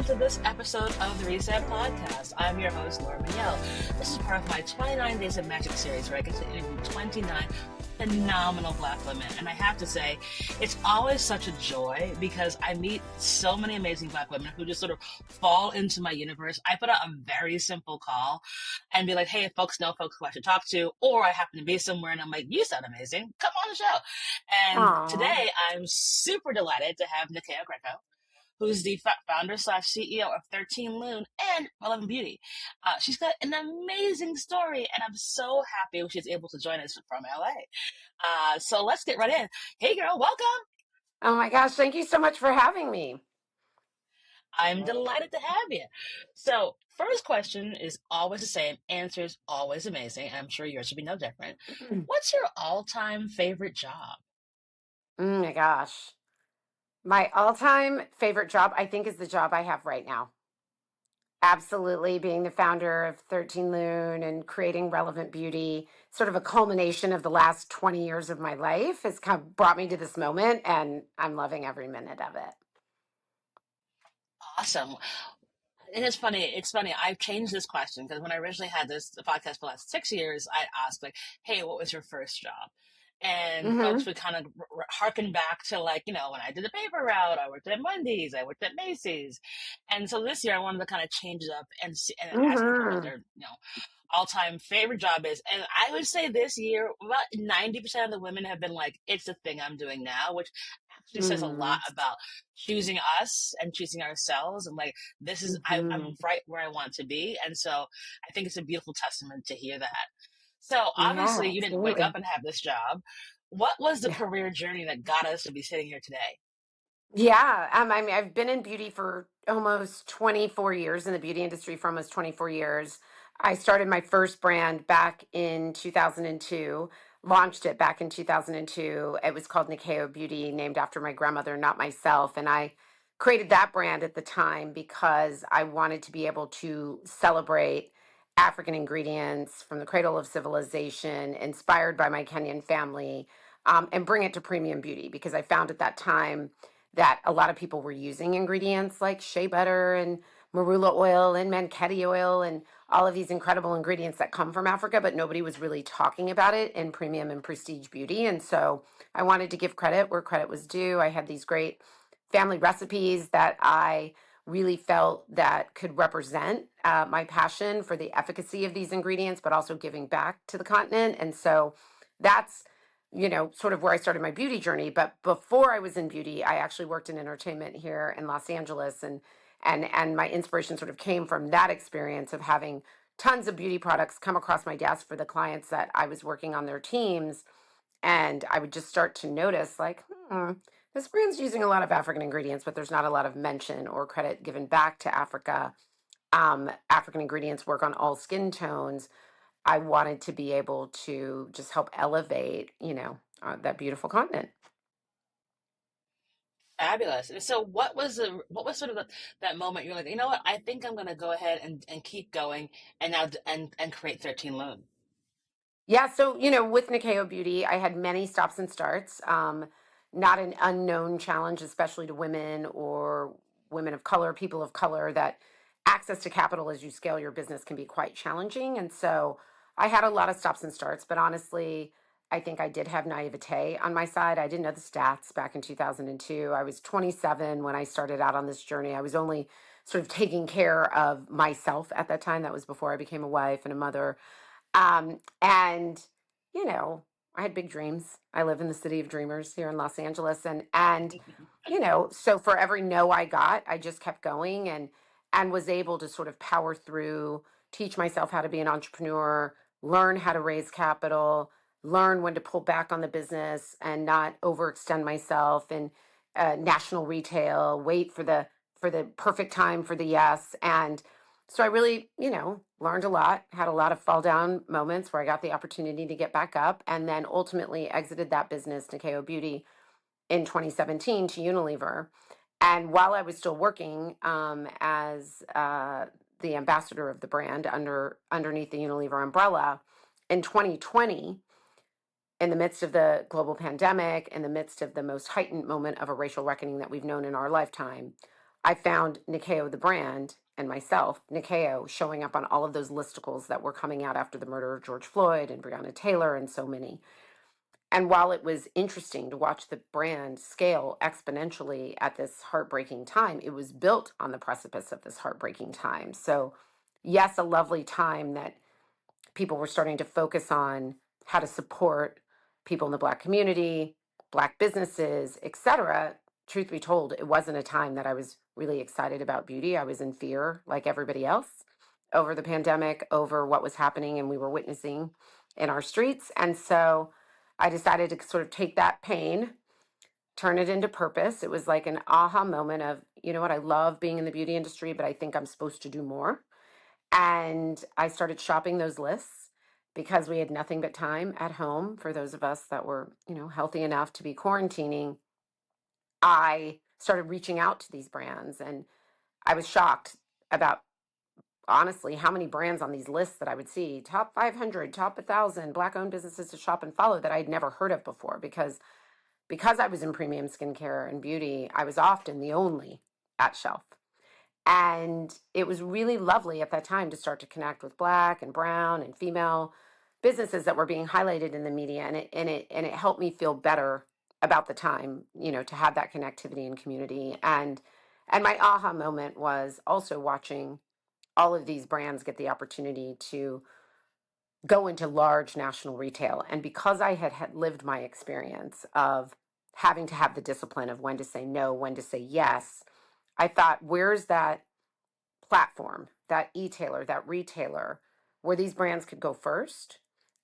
to this episode of the Reset Podcast. I'm your host, Laura Mignell. This is part of my 29 Days of Magic series where I get to interview 29 phenomenal Black women. And I have to say, it's always such a joy because I meet so many amazing Black women who just sort of fall into my universe. I put out a very simple call and be like, hey, if folks know folks who I should talk to, or I happen to be somewhere and I'm like, you sound amazing, come on the show. And Aw. today I'm super delighted to have Nyakio Grieco, who's the founder/CEO of 13 Lune and Relevant Beauty. She's got an amazing story, and I'm so happy she's able to join us from LA. So let's get right in. Hey, girl, welcome. Oh my gosh, thank you so much for having me. I'm delighted to have you. So, first question is always the same. Answer is always amazing. I'm sure yours will be no different. What's your all-time favorite job? Oh my gosh. My all-time favorite job, I think, is the job I have right now. Absolutely, being the founder of 13 Lune and creating Relevant Beauty, sort of a culmination of the last 20 years of my life, has kind of brought me to this moment, and I'm loving every minute of it. Awesome. And it's funny. I've changed this question because when I originally had this podcast for the last 6 years, I asked like, "Hey, what was your first job?" And folks Mm-hmm. would kind of harken back to like, when I did the paper route, I worked at Wendy's, I worked at Macy's, and so this year I wanted to kind of change it up and ask people what Mm-hmm. their all-time favorite job is. And I would say this year about 90% of the women have been like, "It's the thing I'm doing now," which actually says a lot about choosing us and choosing ourselves and like this is Mm-hmm. I'm right where I want to be. And so I think it's a beautiful testament to hear that. So Yeah, obviously you didn't wake up absolutely. and have this job. What was the career journey that got us to be sitting here today? Yeah, I mean, I've been in beauty for almost 24 years, in the beauty industry for almost 24 years. I started my first brand back in 2002, launched it back in 2002. It was called Nikao Beauty, named after my grandmother, not myself. And I created that brand at the time because I wanted to be able to celebrate African ingredients from the cradle of civilization, inspired by my Kenyan family, and bring it to premium beauty because I found at that time that a lot of people were using ingredients like shea butter and marula oil and manketti oil and all of these incredible ingredients that come from Africa, but nobody was really talking about it in premium and prestige beauty. And so I wanted to give credit where credit was due. I had these great family recipes that I really felt that could represent my passion for the efficacy of these ingredients, but also giving back to the continent. And so that's sort of where I started my beauty journey. But before I was in beauty, I actually worked in entertainment here in Los Angeles, and my inspiration sort of came from that experience of having tons of beauty products come across my desk for the clients that I was working on their teams, and I would just start to notice like, this brand's using a lot of African ingredients, but there's not a lot of mention or credit given back to Africa. African ingredients work on all skin tones. I wanted to be able to just help elevate, that beautiful continent. Fabulous. And so what was sort of that moment you're like, you know what, I think I'm going to go ahead and keep going and now and create 13 Loan. Yeah, so with Nikao Beauty, I had many stops and starts. Not an unknown challenge, especially to women or women of color, people of color, that access to capital as you scale your business can be quite challenging. And so I had a lot of stops and starts, but honestly, I think I did have naivete on my side. I didn't know the stats back in 2002. I was 27 when I started out on this journey. I was only sort of taking care of myself at that time. That was before I became a wife and a mother. And I had big dreams. I live in the city of dreamers here in Los Angeles, and so for every no I got, I just kept going and was able to sort of power through, teach myself how to be an entrepreneur, learn how to raise capital, learn when to pull back on the business and not overextend myself in national retail, wait for the perfect time for the yes. And so I really, learned a lot, had a lot of fall down moments where I got the opportunity to get back up, and then ultimately exited that business, Nikao Beauty, in 2017 to Unilever. And while I was still working as the ambassador of the brand underneath the Unilever umbrella, in 2020, in the midst of the global pandemic, in the midst of the most heightened moment of a racial reckoning that we've known in our lifetime, I found Nikao the brand and myself, Nikao, showing up on all of those listicles that were coming out after the murder of George Floyd and Breonna Taylor and so many. And while it was interesting to watch the brand scale exponentially at this heartbreaking time, it was built on the precipice of this heartbreaking time. So, yes, a lovely time that people were starting to focus on how to support people in the Black community, Black businesses, etc. Truth be told, it wasn't a time that I was really excited about beauty. I was in fear, like everybody else, over the pandemic, over what was happening and we were witnessing in our streets. And so I decided to sort of take that pain, turn it into purpose. It was like an aha moment of, you know what, I love being in the beauty industry, but I think I'm supposed to do more. And I started shopping those lists because we had nothing but time at home for those of us that were, healthy enough to be quarantining. I started reaching out to these brands and I was shocked about honestly how many brands on these lists that I would see top 500, top 1,000 Black owned businesses to shop and follow that I'd never heard of before because I was in premium skincare and beauty, I was often the only at shelf. And it was really lovely at that time to start to connect with Black and brown and female businesses that were being highlighted in the media. And it helped me feel better about the time, to have that connectivity and community. And my aha moment was also watching all of these brands get the opportunity to go into large national retail. And because I had lived my experience of having to have the discipline of when to say no, when to say yes, I thought, where's that platform, that e-tailer, that retailer, where these brands could go first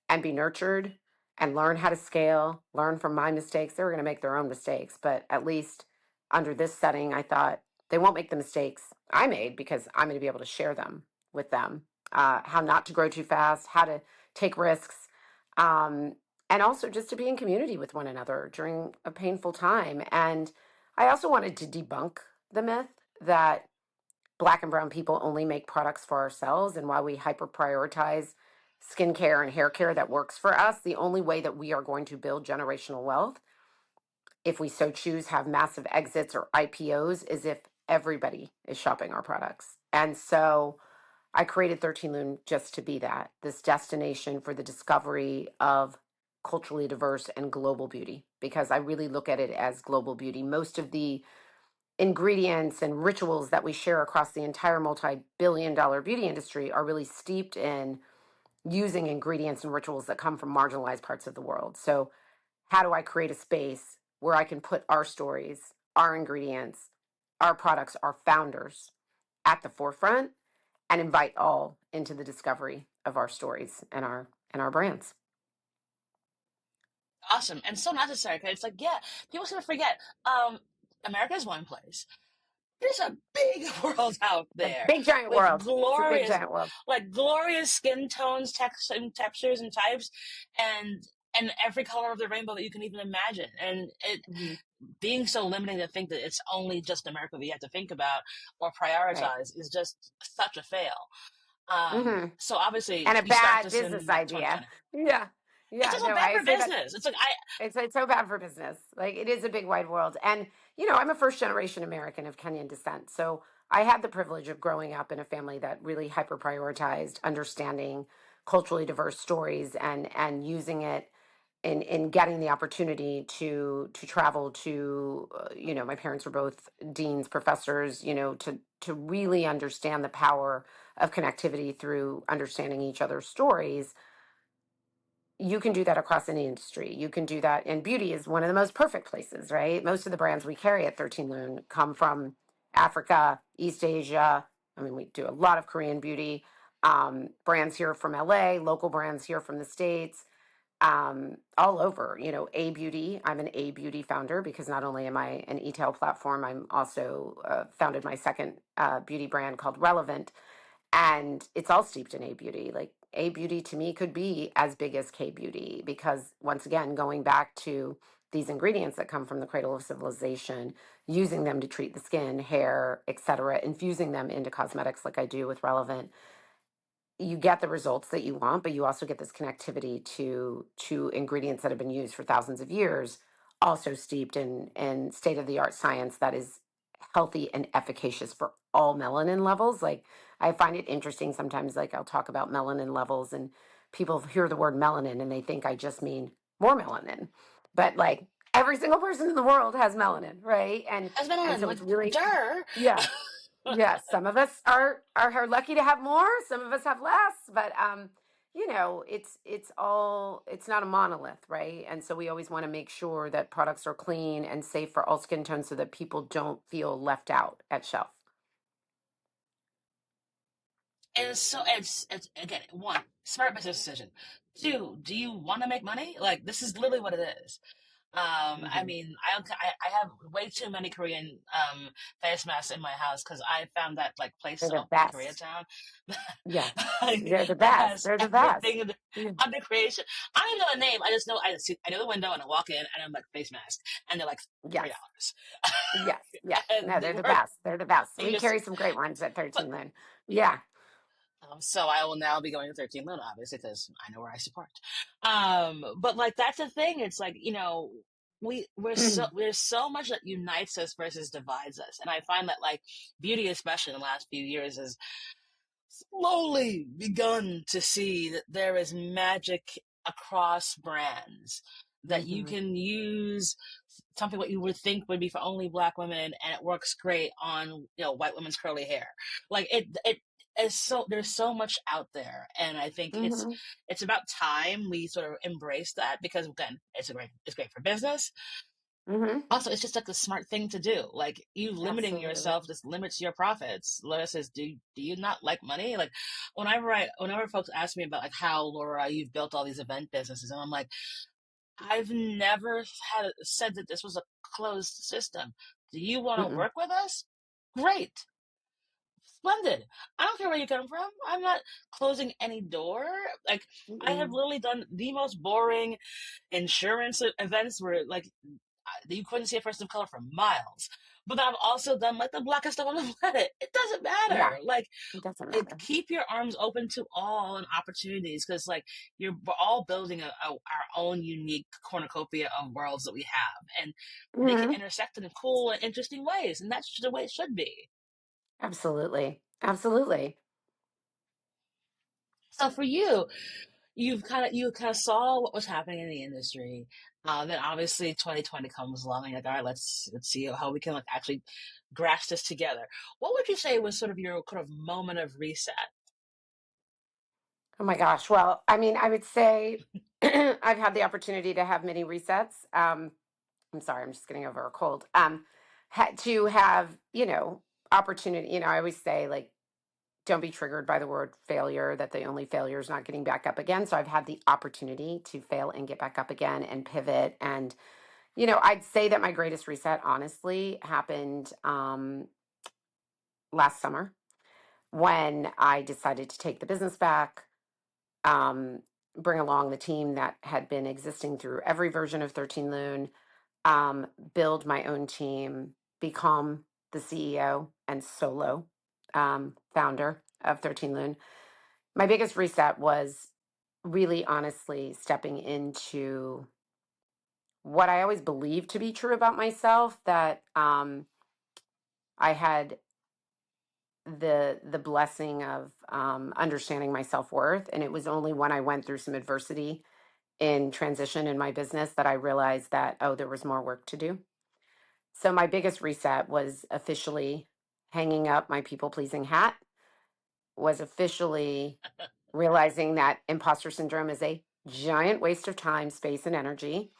and be nurtured and learn how to scale, learn from my mistakes. They were going to make their own mistakes, but at least under this setting, I thought they won't make the mistakes I made because I'm going to be able to share them with them. How not to grow too fast, how to take risks, and also just to be in community with one another during a painful time. And I also wanted to debunk the myth that Black and brown people only make products for ourselves. And while we hyper prioritize skincare and hair care that works for us, the only way that we are going to build generational wealth, if we so choose, have massive exits or IPOs, is if everybody is shopping our products. And so I created 13 Lune just to be that, this destination for the discovery of culturally diverse and global beauty, because I really look at it as global beauty. Most of the ingredients and rituals that we share across the entire multi-billion-dollar beauty industry are really steeped in using ingredients and rituals that come from marginalized parts of the world. So how do I create a space where I can put our stories, our ingredients, our products, our founders at the forefront and invite all into the discovery of our stories and our brands? Awesome. And so necessary because it's like, yeah, people seem to forget. America is one place. There's a big world out A there big giant with world. It's a big giant world. glorious skin tones, textures and types, and every color of the rainbow that you can even imagine. And it Mhm. being so limiting to think that it's only just America that you have to think about or Right. prioritize is just such a fail. Hmm. So obviously And a you start bad this in business like idea. 2020. Yeah. It's Yeah. just so No, bad I for say that business. It's like I it's so bad for business. Like it is a big wide world. And I'm a first generation American of Kenyan descent. So I had the privilege of growing up in a family that really hyper prioritized understanding culturally diverse stories and using it in getting the opportunity to travel to my parents were both deans, professors, to really understand the power of connectivity through understanding each other's stories. You can do that across any industry. You can do that, and beauty is one of the most perfect places, right? Most of the brands we carry at 13 Lune come from Africa, East Asia. I mean, we do a lot of Korean beauty. Brands here from LA, local brands here from the States, all over. A Beauty. I'm an A Beauty founder because not only am I an e-tail platform, I'm also founded my second beauty brand called Relevant, and it's all steeped in A Beauty. Like A Beauty to me could be as big as K Beauty because once again, going back to these ingredients that come from the cradle of civilization, using them to treat the skin, hair, etc., infusing them into cosmetics like I do with Relevant, you get the results that you want, but you also get this connectivity to ingredients that have been used for thousands of years, also steeped in state of the art science that is healthy and efficacious for all melanin levels. Like I find it interesting sometimes, like I'll talk about melanin levels and people hear the word melanin and they think I just mean more melanin. But like every single person in the world has melanin, right? As And melanin, so like, it's really duh. yeah. Yes, some of us are lucky to have more, some of us have less, but it's not a monolith, right? And so we always want to make sure that products are clean and safe for all skin tones so that people don't feel left out at shelf. And so it's again, one, smart business decision. Two, do you want to make money? Like, this is literally what it is. I Hmm. mean, I have way too many Korean face masks in my house because I found that like place They're to the open in best. Koreatown Yeah, like, they're the that best. has They're the best. everything Yeah. under creation. I don't even know the name. I just know I know the window and I walk in and I'm like face mask and they're like Yes, $3 yes, yes. No, and they they're the work. best. They're the best. You We just carry some great ones at but 13 Lune. Yeah. so I will now be going to 13 Luna, obviously, because I know where I support. But like that's the thing. It's like there's so much that unites us versus divides us, and I find that like beauty, especially in the last few years, has slowly begun to see that there is magic across brands that you Hmm. can use something what you would think would be for only black women and it works great on white women's curly hair. Like it is so there's so much out there, and I think Hmm. it's about time we sort of embrace that because again it's great for business. Hmm. Also, it's just like the smart thing to do. Like you limiting Absolutely. yourself just limits your profits. Laura says, do you not like money? Like whenever folks ask me about like how Laura you've built all these event businesses, and I'm like, I've never had said that this was a closed system. Do you want to Mm-mm. work with us? Great. Splendid. I don't care where you come from. I'm not closing any door. Like I have Mm-mm. literally done the most boring insurance events where like you couldn't see a person of color for miles. But I've also done like the blackest stuff on the planet. It doesn't Yeah, matter. Like it doesn't matter. keep your arms open to all and opportunities because like we're all building our own unique cornucopia of worlds that we have, and they can Hmm. intersect in cool and interesting ways, and that's the way it should be. Absolutely. Absolutely. So for you, you kind of saw what was happening in the industry. Then obviously 2020 comes along, and you're like, all right, let's see how we can like actually grasp this together. What would you say was sort of your kind of moment of reset? Oh my gosh. Well, I mean, I would say I've had the opportunity to have many resets. I'm sorry, I'm just getting over a cold. Had to have, opportunity. I always say, like, don't be triggered by the word failure, that the only failure is not getting back up again. So I've had the opportunity to fail and get back up again and pivot. And, I'd say that my greatest reset, honestly, happened last summer when I decided to take the business back, um, bring along the team that had been existing through every version of 13 Loon, build my own team, become the CEO and solo founder of 13 Loon. My biggest reset was really honestly stepping into what I always believed to be true about myself, that I had the blessing of understanding my self-worth, and it was only when I went through some adversity in transition in my business that I realized that, oh, there was more work to do. So my biggest reset was officially hanging up my people pleasing hat, was officially realizing that imposter syndrome is a giant waste of time, space, and energy.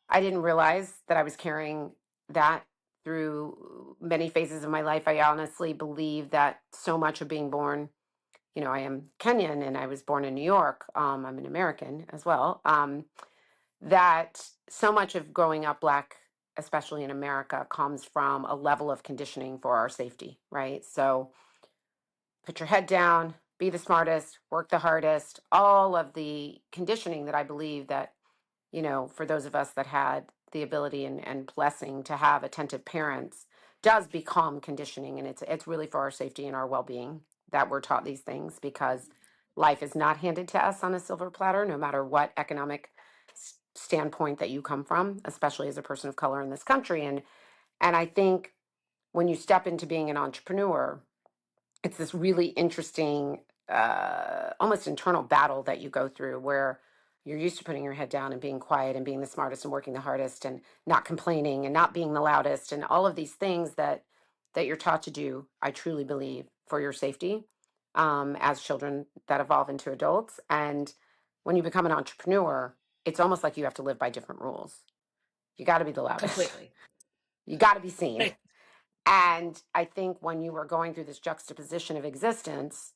I didn't realize that I was carrying that through many phases of my life. I honestly believe that so much of being born, I am Kenyan and I was born in New York. I'm an American as well. That so much of growing up Black, especially in America, comes from a level of conditioning for our safety, right? So put your head down, be the smartest, work the hardest, all of the conditioning that I believe that, for those of us that had the ability and blessing to have attentive parents does become conditioning. And it's really for our safety and our well-being that we're taught these things, because life is not handed to us on a silver platter, no matter what economic standpoint that you come from, especially as a person of color in this country. And I think when you step into being an entrepreneur, it's this really interesting, almost internal battle that you go through where you're used to putting your head down and being quiet and being the smartest and working the hardest and not complaining and not being the loudest and all of these things that you're taught to do. I truly believe for your safety, as children that evolve into adults. And when you become an entrepreneur, it's almost like you have to live by different rules. You got to be the loudest. Completely. You got to be seen. Right. And I think when you are going through this juxtaposition of existence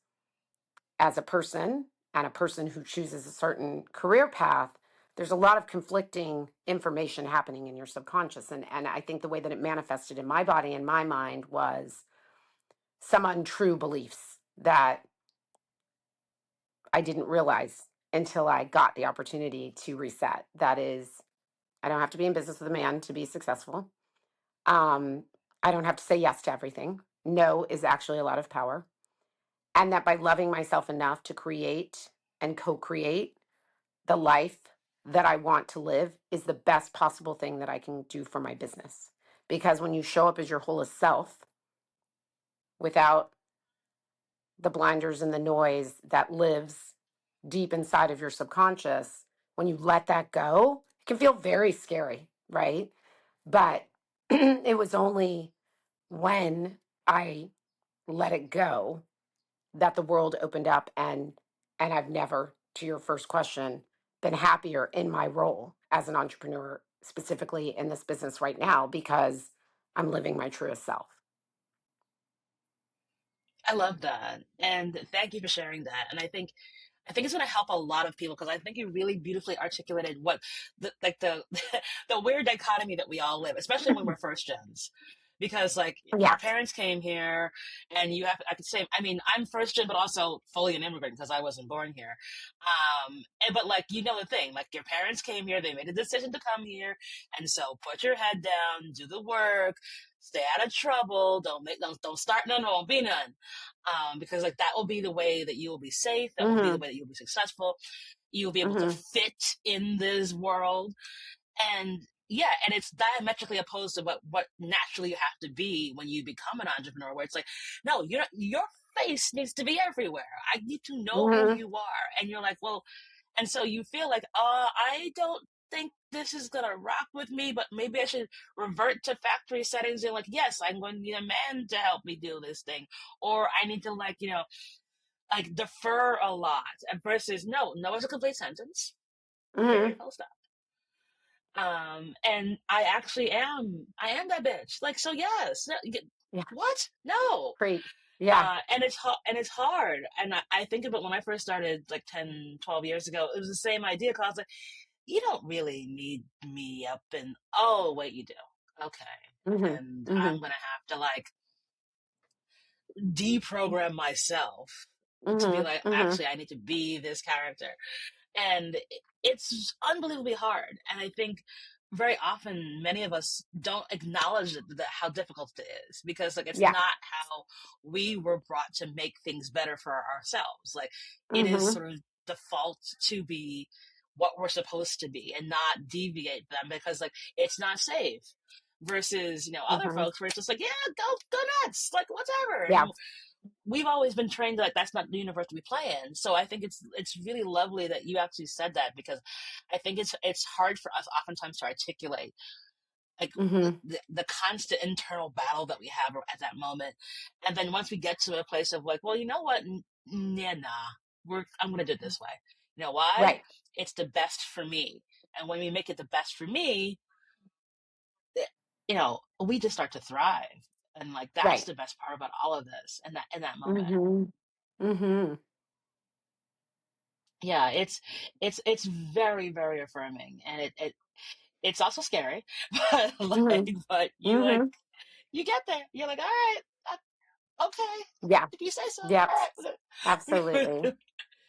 as a person and a person who chooses a certain career path, there's a lot of conflicting information happening in your subconscious. And I think the way that it manifested in my body and my mind was some untrue beliefs that I didn't realize until I got the opportunity to reset. That is, I don't have to be in business with a man to be successful. Um, I don't have to say yes to everything. No is actually a lot of power. And that by loving myself enough to create and co create the life that I want to live is the best possible thing that I can do for my business. Because when you show up as your wholest self without the blinders and the noise that lives deep inside of your subconscious, when you let that go, it can feel very scary, right? But it was only when I let it go that the world opened up, and I've never, to your first question, been happier in my role as an entrepreneur, specifically in this business right now, because I'm living my truest self. I love that. And thank you for sharing that. And I think it's going to help a lot of people because I think you really beautifully articulated what the the weird dichotomy that we all live, especially when we're first gens. Because like Yeah. our parents came here, and I could say, I mean, I'm first gen, but also fully an immigrant because I wasn't born here. But like the thing, like your parents came here, they made a decision to come here, and so put your head down, do the work, stay out of trouble, don't start none, won't be none, because like that will be the way that you will be safe. That will be the Mm-hmm. way that you'll be successful. You'll be able to Mm-hmm. fit in this world, and yeah, and it's diametrically opposed to what naturally you have to be when you become an entrepreneur. Where it's like, no, your face needs to be everywhere. I need to know who Mm-hmm. you are, and you're like, well, and so you feel like, I don't think this is gonna rock with me, but maybe I should revert to factory settings. And like, yes, I'm going to need a man to help me do this thing, or I need to like defer a lot. And versus no is a complete sentence. Mm-hmm. Period. Full stop. And I am that bitch. Like, so yes, no, Yeah. what? No. Great. Yeah. And it's hard. And I think of it when I first started like 10, 12 years ago, it was the same idea. Cause I was like, you don't really need me up and, oh, wait, you do. Okay. Mm-hmm. And Mm-hmm. I'm going to have to like deprogram myself to be like, Mm-hmm. Mm-hmm. actually, I need to be this character. And it's unbelievably hard. And I think very often many of us don't acknowledge how difficult it is, because like it's Yeah. not how we were brought to make things better for ourselves. Like it is Mm-hmm. sort of default to be what we're supposed to be and not deviate them, because like it's not safe. Versus other Mm-hmm. folks where it's just like, yeah, go nuts, like whatever. Yeah. And we've always been trained that that's not the universe we play in. So I think it's really lovely that you actually said that, because I think it's hard for us oftentimes to articulate like Mm-hmm. the constant internal battle that we have at that moment. And then once we get to a place of like, well, you know what? Yeah, nah, I'm going to do it this way. You know why? Right. It's the best for me. And when we make it the best for me, we just start to thrive. And like, that's Right. the best part about all of this. And that moment. Mm-hmm. Mm-hmm. Yeah, it's very, very affirming, and it's also scary. But Mm-hmm. but Mm-hmm. you get there, you're like, all right, okay, Yeah. if you say so, Yep. all Absolutely. right.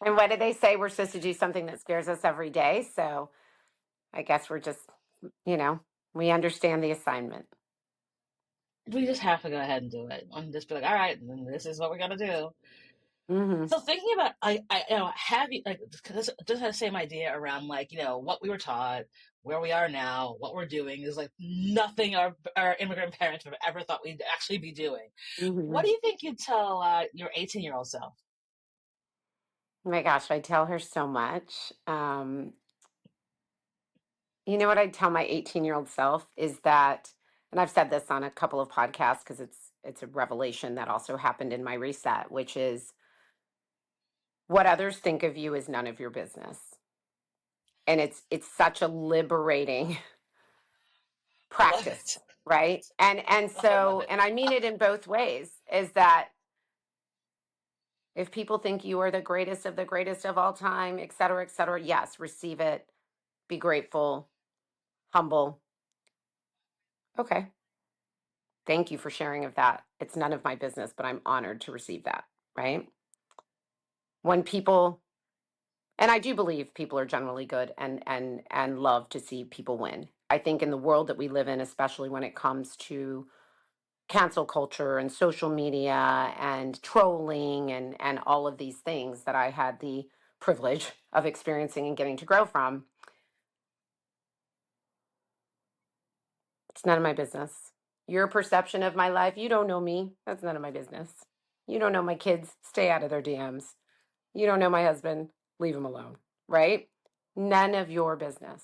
And what do they say? We're supposed to do something that scares us every day. So I guess we're just, you know, we understand the assignment. We just have to go ahead and do it, and just be like, all right, then this is what we're gonna do. Mm-hmm. So thinking about, have you like, just had the same idea around like what we were taught, where we are now, what we're doing is like nothing our immigrant parents would have ever thought we'd actually be doing. What Hmm. do you think you'd tell your 18-year-old self? My gosh, I tell her so much. You know what I tell my 18-year-old self is that, and I've said this on a couple of podcasts because it's a revelation that also happened in my reset, which is what others think of you is none of your business. And it's such a liberating I love practice, it. right? And I love so, it. and I mean it in both ways, is that if people think you are the greatest of all time, et cetera, yes, receive it, be grateful, humble. Okay. Thank you for sharing of that. It's none of my business, but I'm honored to receive that, right? When people, and I do believe people are generally good and love to see people win. I think in the world that we live in, especially when it comes to cancel culture and social media and trolling and all of these things that I had the privilege of experiencing and getting to grow from, it's none of my business. Your perception of my life, you don't know me. That's none of my business. You don't know my kids. Stay out of their DMs. You don't know my husband. Leave him alone. Right? None of your business.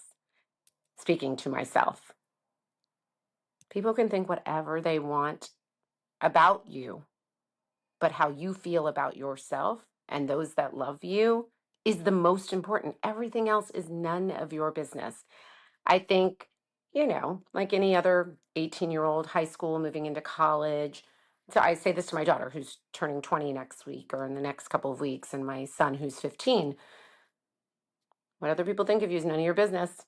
Speaking to myself, people can think whatever they want about you, but how you feel about yourself and those that love you is the most important. Everything else is none of your business. I think, like any other 18-year-old, high school, moving into college. So I say this to my daughter who's turning 20 next week or in the next couple of weeks, and my son who's 15. What other people think of you is none of your business.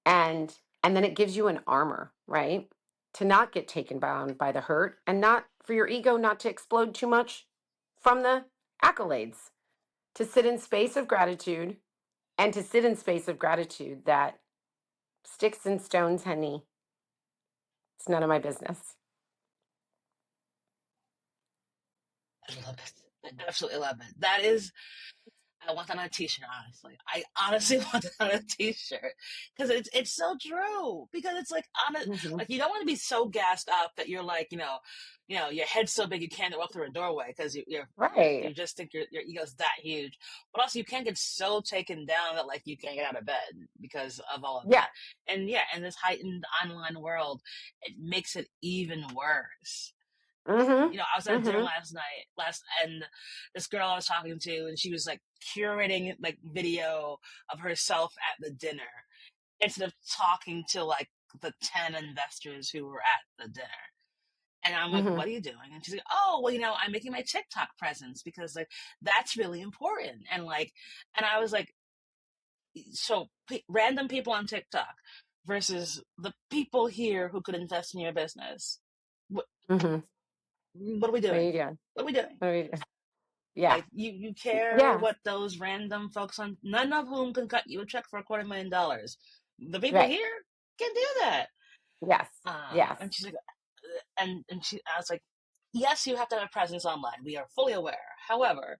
And then it gives you an armor, right? To not get taken down by the hurt and not for your ego not to explode too much from the accolades. To sit in space of gratitude and to sit in space of gratitude that sticks and stones, honey, it's none of my business. I love it. I absolutely love it. That is, I want that on a t-shirt, honestly. I honestly want that on a t-shirt because it's so true. Because it's like Mhm. like you don't want to be so gassed up that you're like your head's so big you can't walk through a doorway because you Right. just think your ego's that huge. But also you can't get so taken down that like you can't get out of bed because of all of Yeah. that. And yeah, in this heightened online world, it makes it even worse. Mm-hmm. I was at dinner Mm-hmm. last night, and this girl I was talking to, and she was like curating like video of herself at the dinner instead of talking to like the 10 investors who were at the dinner. And I'm like, Mm-hmm. what are you doing? And she's like, oh, well, I'm making my TikTok presence because like that's really important. And I was like, so random people on TikTok versus the people here who could invest in your business. What, Mm-hmm. what are we What are doing? you doing? What are we doing? What are you doing? Yeah. Like you care Yeah. what those random folks on none of whom can cut you a check for $250,000. The people Right. here can do that. Yes. Yes. And she's like, I was like, yes, you have to have a presence online. We are fully aware. However,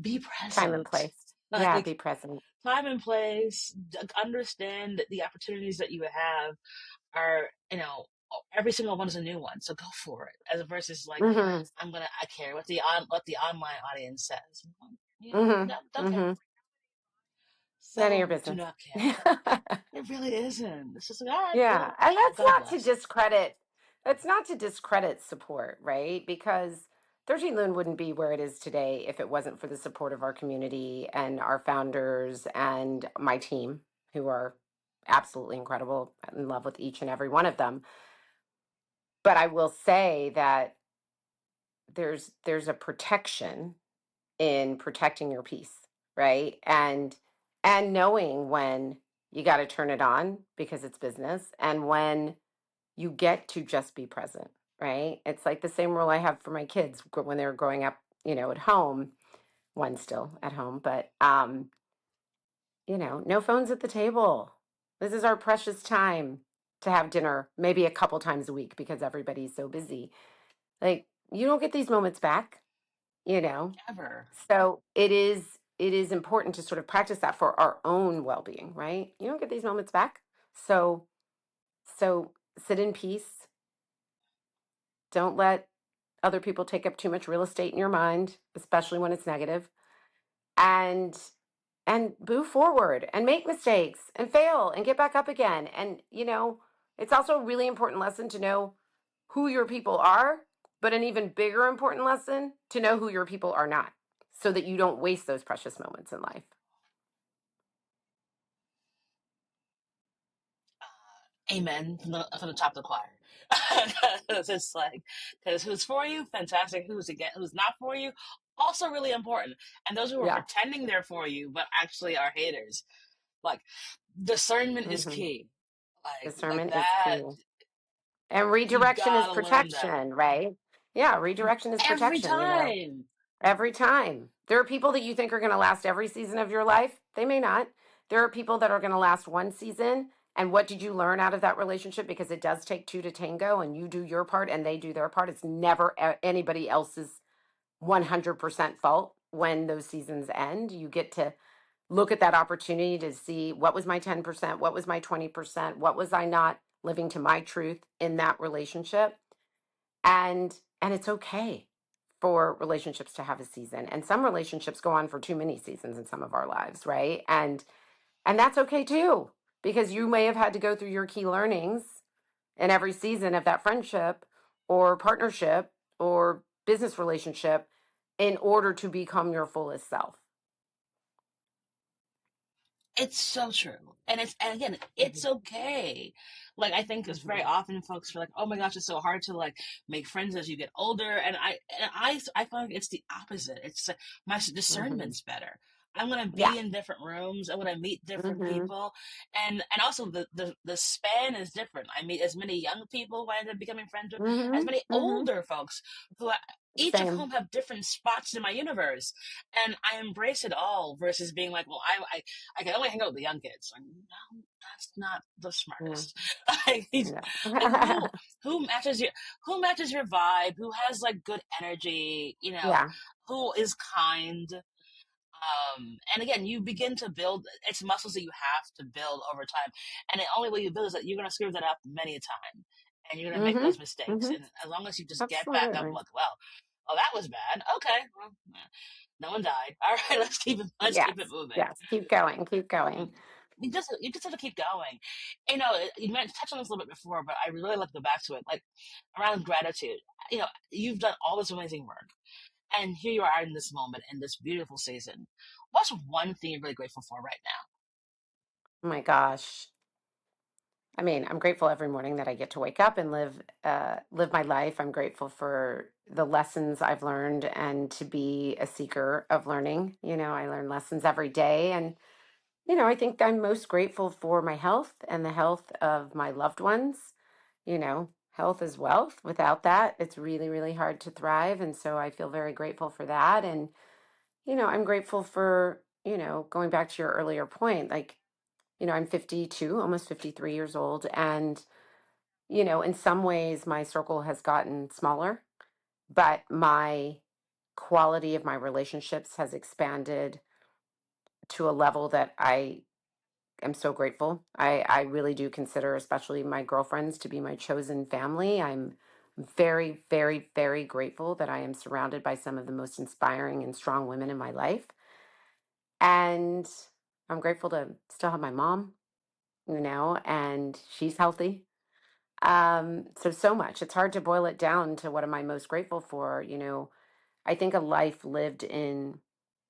be Time and present. place. Yeah. Like Be present. time and place. Understand that the opportunities that you have are, every single one is a new one. So go for it. As versus like, Mm-hmm. I care what the online audience says. Mm-hmm. Don't care. Mm-hmm. None of your So do business. not care. It really isn't. It's just like, all right, Yeah. well, And God bless. that's not to discredit support, right? Because 13 Lune wouldn't be where it is today if it wasn't for the support of our community and our founders and my team, who are absolutely incredible. I'm in love with each and every one of them. But I will say that there's a protection in protecting your peace, right? And knowing when you got to turn it on because it's business and when you get to just be present, right? It's like the same rule I have for my kids when they were growing up, at home. One's still at home, but no phones at the table. This is our precious time to have dinner, maybe a couple times a week because everybody's so busy. Like you don't get these moments back, you know. Ever. So it is. it is important to sort of practice that for our own well-being, right? You don't get these moments back. So sit in peace. Don't let other people take up too much real estate in your mind, especially when it's negative. And move forward and make mistakes and fail and get back up again. And it's also a really important lesson to know who your people are, but an even bigger important lesson to know who your people are not, so that you don't waste those precious moments in life. Amen from the top of the choir. Because it's like, because who's for you, fantastic. Who's not for you, also really important. And those who are Yeah. pretending they're for you but actually are haters, like discernment is Hmm. key. Like Discernment is that, key. And you redirection is gotta learn that protection, right? Yeah, redirection is every protection. time. Every time. There are people that you think are going to last every season of your life. They may not. There are people that are going to last one season. And what did you learn out of that relationship? Because it does take two to tango, and you do your part and they do their part. It's never anybody else's 100% fault when those seasons end. You get to look at that opportunity to see what was my 10%, what was my 20%, what was I not living to my truth in that relationship. And it's okay for relationships to have a season, and some relationships go on for too many seasons in some of our lives, right? And that's okay too, because you may have had to go through your key learnings in every season of that friendship or partnership or business relationship in order to become your fullest self. It's so true. And again, it's Mhm. okay. Like I think it's very Mhm. often folks are like, "Oh my gosh, it's so hard to like make friends as you get older." And I find it's the opposite. It's my Mhm. discernment's better. I'm gonna Yeah. be in different rooms. I'm gonna meet different Mhm. people, and also the span is different. I meet as many young people who I end up becoming friends with, as Mhm. many Mhm. older folks who each of Same. whom have different spots in my universe, and I embrace it all versus being like, well, I can only hang out with the young kids. Like, no, that's not the Mm, smartest. Like, no. like who matches your vibe? Who has like good energy? Yeah. Who is kind? And again, you begin to build. It's muscles that you have to build over time. And the only way you build is that you're going to screw that up many a time, and you're going to make Mhm. those mistakes. Mhm. And as long as you just get back up, Absolutely. like, well, oh, that was bad. Okay, well, no one died. All right, let's keep it Yes. moving. Yes. Keep going. Keep going. You just have to keep going. You might touch on this a little bit before, but I really like to go back to it, like around gratitude. You've done all this amazing work, and here you are in this moment in this beautiful season. What's one thing you're really grateful for right now? Oh my gosh. I mean, I'm grateful every morning that I get to wake up and live my life. I'm grateful for the lessons I've learned and to be a seeker of learning. I learn lessons every day, and I think I'm most grateful for my health and the health of my loved ones. Health is wealth. Without that, it's really, really hard to thrive. And so I feel very grateful for that. And I'm grateful for, going back to your earlier point, like, I'm 52, almost 53 years old. And, in some ways, my circle has gotten smaller, but my quality of my relationships has expanded to a level that I'm so grateful. I really do consider, especially my girlfriends, to be my chosen family. I'm very, very, very grateful that I am surrounded by some of the most inspiring and strong women in my life. And I'm grateful to still have my mom, and she's healthy. So much. It's hard to boil it down to what am I most grateful for. I think a life lived in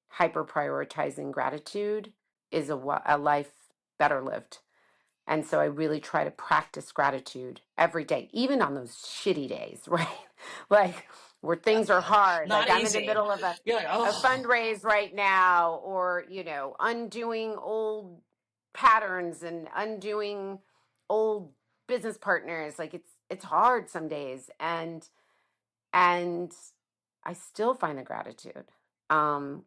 hyper prioritizing gratitude is a life better lived. And so I really try to practice gratitude every day, even on those shitty days, right? Like where things are hard. Not Like I'm in the easy. middle of You're like, a oh, fundraise right now, or, undoing old patterns and undoing old business partners. Like it's hard some days. And I still find the gratitude. Um,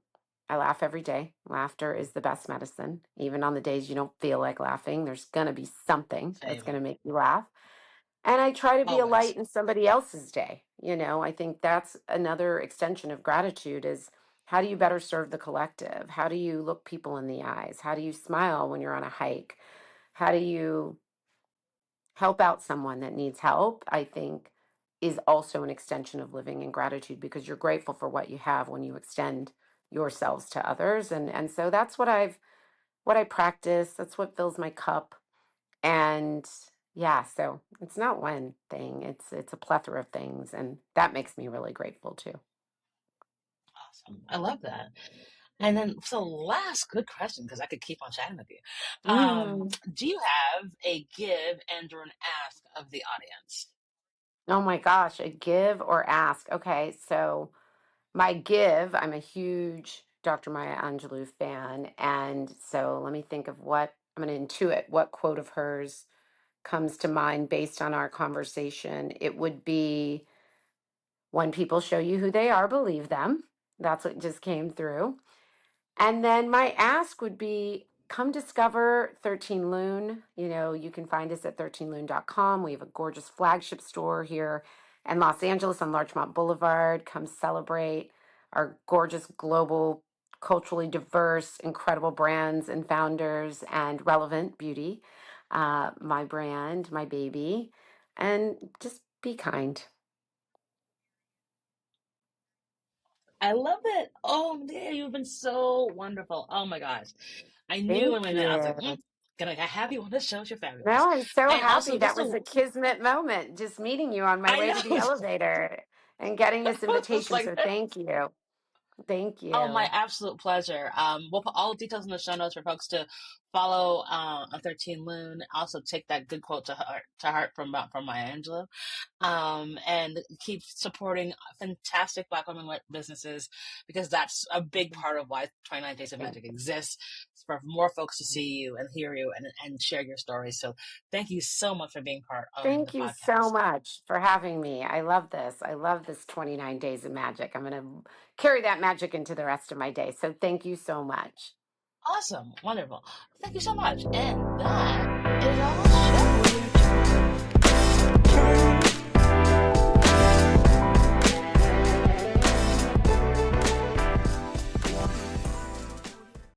I laugh every day. Laughter is the best medicine. Even on the days you don't feel like laughing, there's going to be something that's same. going to make you laugh. And I try to be a light Always. in somebody else's day. I think that's another extension of gratitude is How do you better serve the collective? How do you look people in the eyes? How do you smile when you're on a hike? How do you help out someone that needs help? I think is also an extension of living in gratitude, because you're grateful for what you have when you extend yourselves to others. And so that's what I practice. That's what fills my cup. And yeah, so it's not one thing. It's a plethora of things, and that makes me really grateful too. Awesome. I love that. And then, so last good question, because I could keep on chatting with you. Mm. Do you have a give and or an ask of the audience? Oh my gosh, a give or ask. Okay, so my give, I'm a huge Dr. Maya Angelou fan. And so let me think of what I'm going to intuit what quote of hers comes to mind based on our conversation. It would be, when people show you who they are, believe them. That's what just came through. And then my ask would be, come discover 13 Lune. You know, you can find us at 13lune.com. We have a gorgeous flagship store here in Los Angeles on Larchmont Boulevard. Come celebrate our gorgeous global, culturally diverse, incredible brands and founders, and relevant beauty. My brand, my baby, and just be kind. I love it. Oh, dear, you've been so wonderful. Oh my gosh. I knew Thank when we met, I was like, you. can I have you on the show? You're No, fabulous. I'm so And happy. also, That just was a, a kismet moment, just meeting you on my I way to the know, elevator and getting this just invitation. like So that. thank you. Thank Oh, my you. absolute pleasure. We'll put all the details in the show notes for folks to follow a 13 Loon. Also, take that good quote to heart from Maya Angelou. And keep supporting fantastic Black women businesses, because that's a big part of why 29 Days of Magic exists. It's for more folks to see you and hear you and share your stories. So thank you so much for being part of the Thank you so podcast. much for having me. I love this. I love this 29 days of magic. I'm going to carry that magic into the rest of my day. So thank you so much. Awesome. Wonderful. Thank you so much. And that